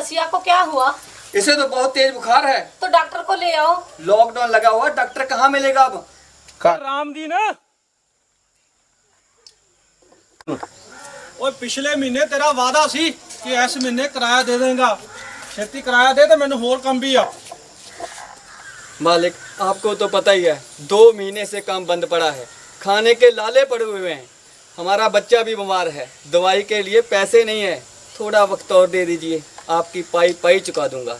रसिया को क्या हुआ? इसे तो बहुत तेज बुखार है। तो डॉक्टर को ले आओ। लॉकडाउन लगा हुआ, डॉक्टर कहाँ मिलेगा अब? राम दी ना पिछले महीने तेरा वादा सी कि इस महीने किराया दे देगा। छेती किराया दे तो मैंने होर काम भी आ। मालिक आपको तो पता ही है, 2 महीने से काम बंद पड़ा है, खाने के लाले पड़े हुए हैं, हमारा बच्चा भी बीमार है, दवाई के लिए पैसे नहीं है। थोड़ा वक्त और दे दीजिए, आपकी पाई पाई चुका दूंगा।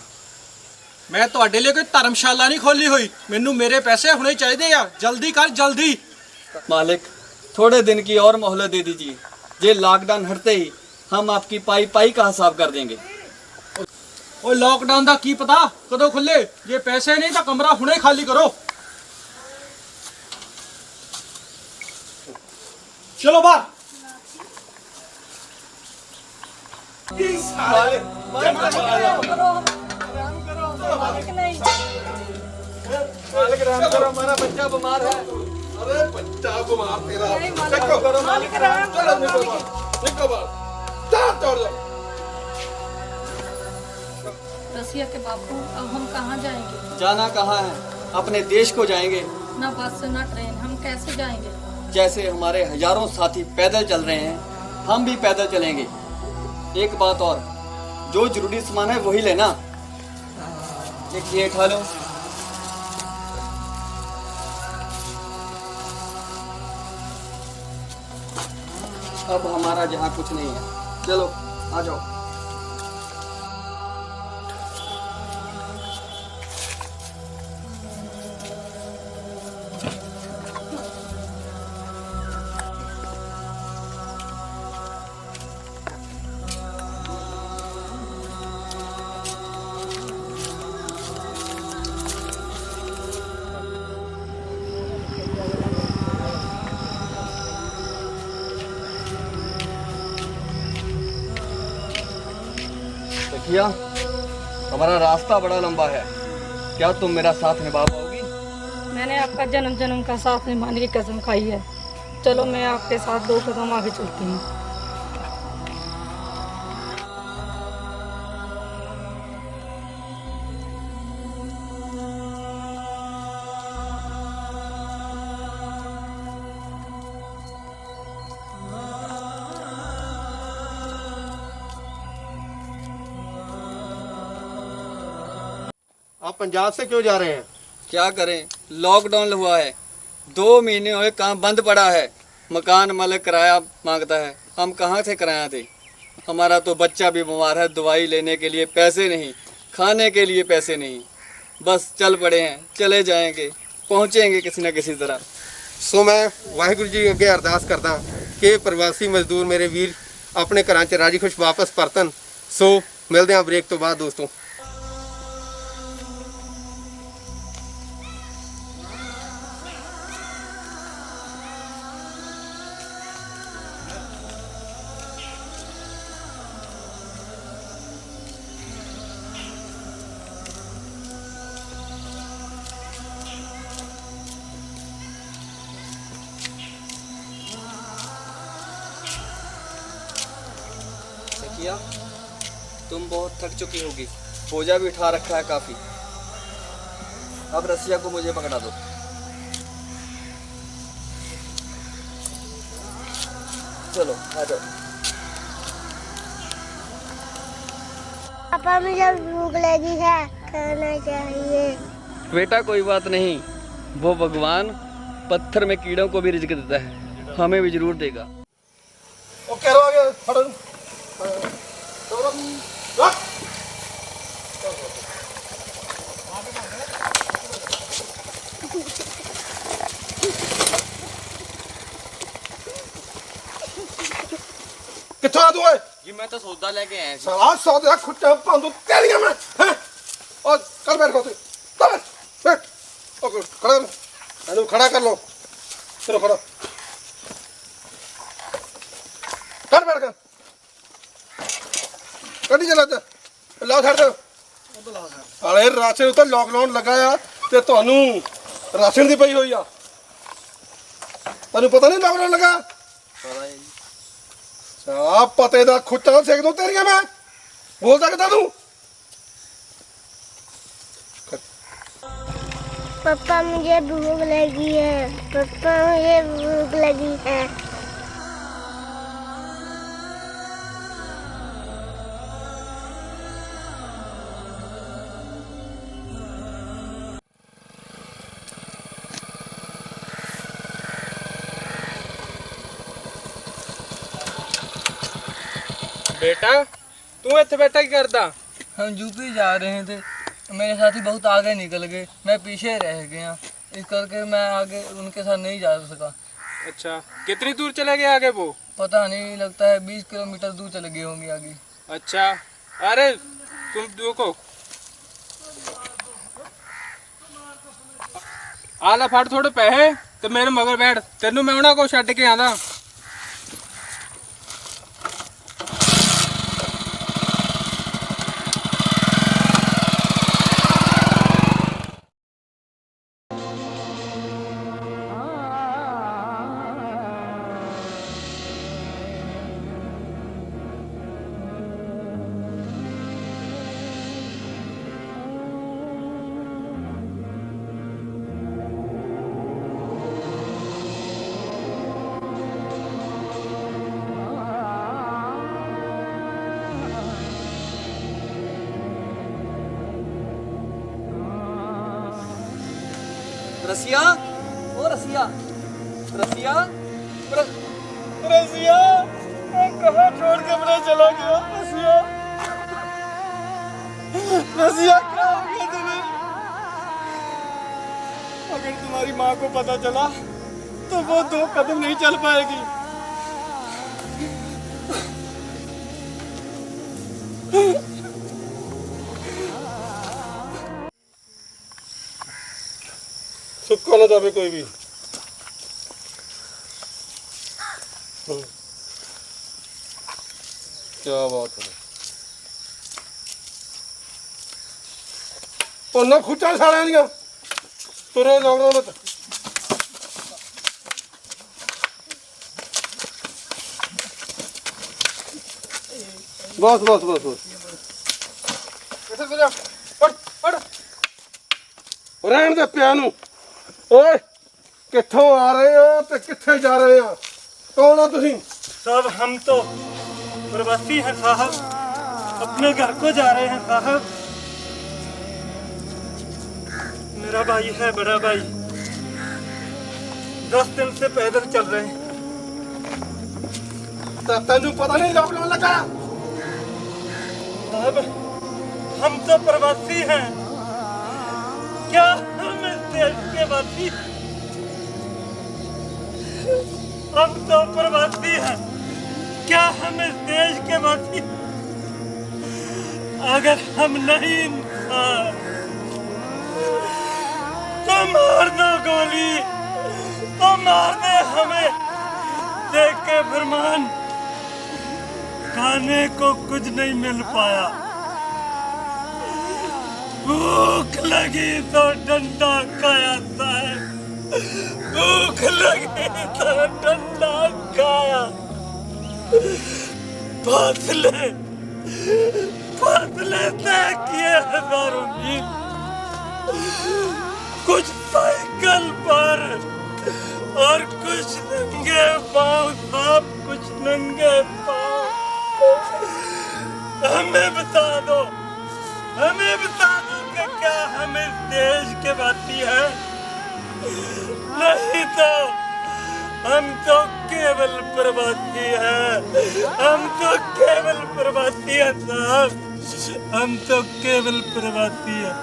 मैं ਤੁਹਾਡੇ लिए कोई धर्मशाला नहीं खोली हुई, मैनू मेरे पैसे हुणे चाहिए आ। जल्दी कर जल्दी। मालिक थोड़े दिन की और मोहलत दे दीजिए, ये लॉकडाउन हटते ही हम आपकी पाई पाई का हिसाब कर देंगे। ओ लॉकडाउन का की पता कदों खुले, जे पैसे नहीं तो कमरा हुणे खाली करो। चलो बाहर। मालिक राम करो, हमारा बच्चा बीमार है। अरे बच्चा बीमार तेरा चलो करो मालिक राम। चलो निकलो बाहर। चल रसिया के बापू, अब हम कहाँ जाएंगे? जाना कहाँ है, अपने देश को जाएंगे। ना बस ना ट्रेन, हम कैसे जाएंगे? जैसे हमारे हजारों साथी पैदल चल रहे हैं, हम भी पैदल चलेंगे। एक बात और, जो जरूरी सामान है वही लेना। एक ये उठा लो। अब हमारा जहाँ कुछ नहीं है, चलो आ जाओ। देखिए हमारा रास्ता बड़ा लंबा है, क्या तुम मेरा साथ निभा पाओगी? मैंने आपका जन्म जन्म का साथ निभाने की कसम खाई है। चलो मैं आपके साथ 2 कदम आगे चलती हूँ। आप पंजाब से क्यों जा रहे हैं? क्या करें, लॉकडाउन हुआ है, 2 महीने हुए काम बंद पड़ा है, मकान मालिक किराया मांगता है, हम कहाँ से किराया दें? हमारा तो बच्चा भी बीमार है, दवाई लेने के लिए पैसे नहीं, खाने के लिए पैसे नहीं, बस चल पड़े हैं, चले जाएंगे, पहुँचेंगे किसी न किसी तरह। सो मैं वाहिगुरू जी अगे अरदास करदा कि प्रवासी मजदूर मेरे वीर अपने घरां च राजी खुश वापस परतन। सो मिलते हैं ब्रेक तो बाद दोस्तों। किया, तुम बहुत थक चुकी होगी, बोझा भी उठा रखा है काफी। अब रसिया को मुझे पकड़ा दो। चलो आ जाओ। पापा मुझे भूख लगी है, खाना चाहिए। बेटा कोई बात नहीं, वो भगवान पत्थर में कीड़ों को भी रिज़्क देता है, हमें भी जरूर देगा। ओ कह रहा है फड़न किथों आ तू? जी मैं तो सौदा लेके आया। साला सौदा खुट्टा पांदू तेरियां में हैं। और कर बैठ को कर बैठ। ओ खड़ा कर, अनु खड़ा कर लो, चलो खड़ा कर बैठ कर। कड़ी चला ला छड़ दे। अरे राशन तो लॉकडाउन लगाया ते ਤੁਹਾਨੂੰ राशन ਦੀ ਪਈ ਹੋਈ ਆ। ਤੈਨੂੰ ਪਤਾ ਨਹੀਂ ਲੌਕਡਾਊਨ ਲਗਾ? ਆ ਪਤੇ ਦਾ ਖੁੱਟਾ ਸੇਕ ਦੋ ਤੇਰੀਆਂ ਮੈਂ। ਬੋਲ ਸਕਦਾ ਤੂੰ? पापा मुझे भूख लगी है, पापा मुझे भूख लगी है। बेटा तू इत्थे बैठा की करदा? हम यूपी जा रहे थे, मेरे साथी बहुत आगे निकल गए, मैं पीछे रह गया, इस करके मैं आगे उनके साथ नहीं जा सका। अच्छा, कितनी दूर चले गए आगे वो? पता नहीं, लगता है 20 किलोमीटर दूर चले गए होंगे आगे। अच्छा, अरे तुम देखो आला फड़ थोड़े पैसे ते मेरे मगर बैठ, तेनू मैं उन्हां को छड्ड के आंदा। रसिया, ओ रसिया, रसिया, रसिया, कहाँ छोड़ के अपना चला गया? रसिया, रसिया, क्या हो गया तुम्हें? अगर तुम्हारी माँ को पता चला तो वो 2 कदम नहीं चल पाएगी। सुक्का ना जावे कोई भी। क्या बात है, ना खुचा साड़ियां दियां तुरे लॉकडाउन में। बस बस बस बस रहन दे पिया नूं। ओए कित्थों आ रहे हो ते कित्थे जा रहे हो? कौन हो तुसीं? साहब हम तो प्रवासी हैं साहब, अपने घर को जा रहे हैं साहब। मेरा भाई है बड़ा भाई, 10 दिन से पैदल चल रहे हैं। तेनू पता नहीं लॉकडाउन लगा? साहब हम तो प्रवासी हैं, क्या हम इस देश के वासी? हम तो प्रवासी हैं, क्या हम इस देश के वासी? अगर हम नहीं इंसान तो मार दो गोली, तो मार दे हमें। देख के फरमान खाने को कुछ नहीं मिल पाया, भूख लगी तो डंडा खाया साहब, भूख लगी तो डंडा खाया। फासले फासले तय किए हजारों मील, कुछ साइकिल पर और कुछ नंगे पाँव साहब, कुछ नंगे पाँव। हमें बता दो, हमें बता दो कि क्या हम इस देश के वासी हैं? नहीं तो हम तो केवल प्रवासी हैं, हम तो केवल प्रवासी हैं साहब, हम तो केवल प्रवासी हैं।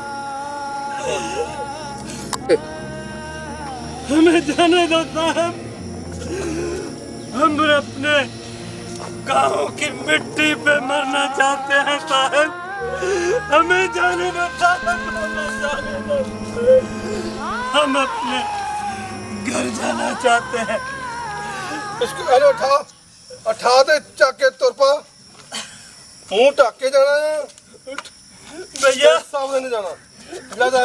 हमें जाने दो साहब, हम अपने गाँव की मिट्टी पे मरना चाहते हैं साहब, हमें जाने दो साहब, हमें जाने दो। हम अपने घर जाना चाहते हैं। इसको अरे उठा दे चाके तुर पा, मुंह ढक के जाना है भैया, सामने नहीं जाना। जा जा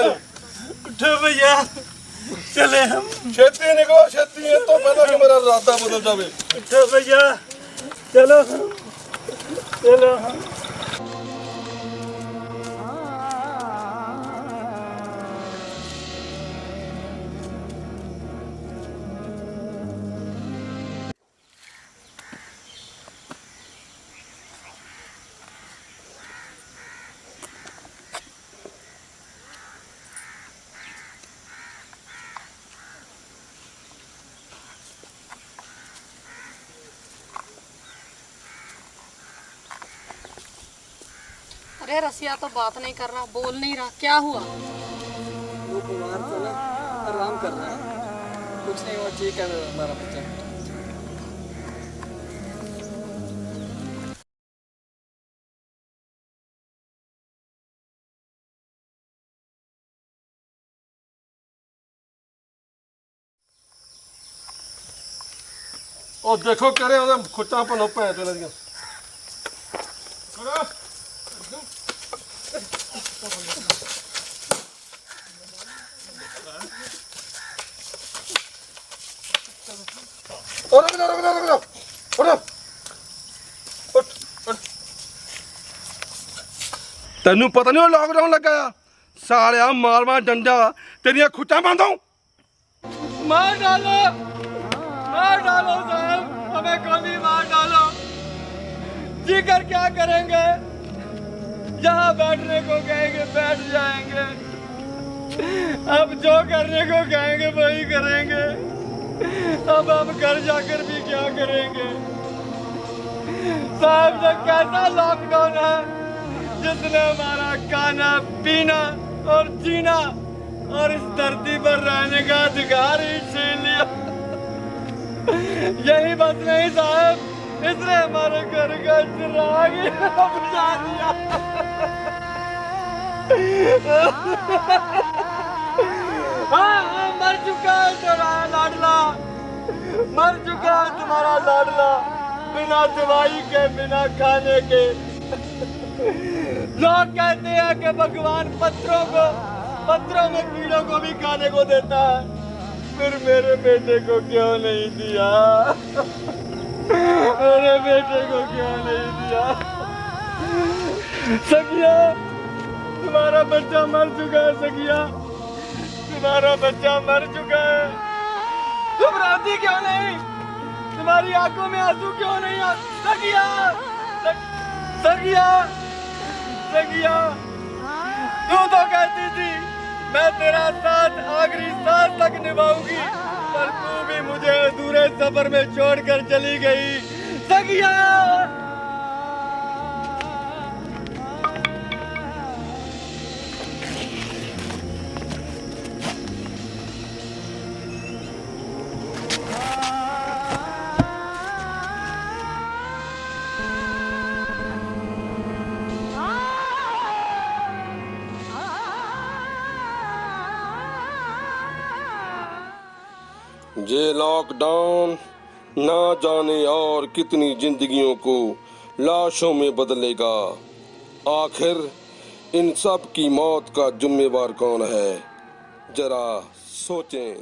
उठो भैया, चले हम। छेती निकलो, छेती है तो पहले कि मेरा रास्ता बदल जावे। उठो भैया, चलो हम, चलो हम। अरे रसिया तो बात नहीं कर रहा, बोल नहीं रहा, क्या हुआ? वो बीमार था ना, आराम कर रहा है, कुछ नहीं हुआ, ठीक है हमारा बच्चा। ਉਹ ਦੇਖੋ ਕਿਹੜੇ ਉਹਦੇ ਖੁੱਟਾਂ ਭੰਨੋ ਭੈਣ ਤੇ ਇਹਨਾਂ ਦੀਆਂ ਉਹ ਰੁਕ ਜਾ ਉੱਠ ਤੈਨੂੰ ਪਤਾ ਨਹੀਂ ਉਹ ਲਾਕਡਾਊਨ ਲੱਗਾ ਆ ਸਾਲਿਆ ਮਾਰ ਡੰਡਾ ਤੇਰੀਆਂ ਖੁੱਟਾਂ ਬੰਦ ਹੋ मार डालो साहब, हमें गोली मार डालो, जी कर क्या करेंगे? जहाँ बैठने को कहेंगे बैठ जाएंगे, अब जो करने को कहेंगे वही करेंगे, अब हम घर जाकर भी क्या करेंगे? साहब ये कैसा लॉकडाउन है जिसने हमारा खाना पीना और जीना और इस धरती पर रहने का अधिकार ही छीन लिया। यही बस नहीं साहब, इसने हमारे घर का चिराग ही बुझा दिया। हाँ, मर चुका है तुम्हारा लाडला, मर चुका है तुम्हारा लाडला, बिना दवाई के बिना खाने के। लोग कहते हैं कि भगवान पत्थरों में कीड़ों को भी खाने को देता है, फिर मेरे बेटे को क्यों नहीं दिया? मेरे बेटे को क्यों नहीं दिया? सखिया, तुम्हारा बच्चा मर चुका है। सखिया, तुम्हारा बच्चा मर चुका है। तुम रोती क्यों नहीं? तुम्हारी आंखों में आंसू क्यों नहीं आते? सखिया, सखिया, सखिया, तू तो कहती थी मैं तेरा साथ आखिरी सांस तक निभाऊंगी, पर तू भी मुझे अधूरे सफर में छोड़कर चली गई। सखिया, ये लॉकडाउन ना जाने और कितनी जिंदगियों को लाशों में बदलेगा। आखिर इन सब की मौत का जिम्मेवार कौन है? जरा सोचें।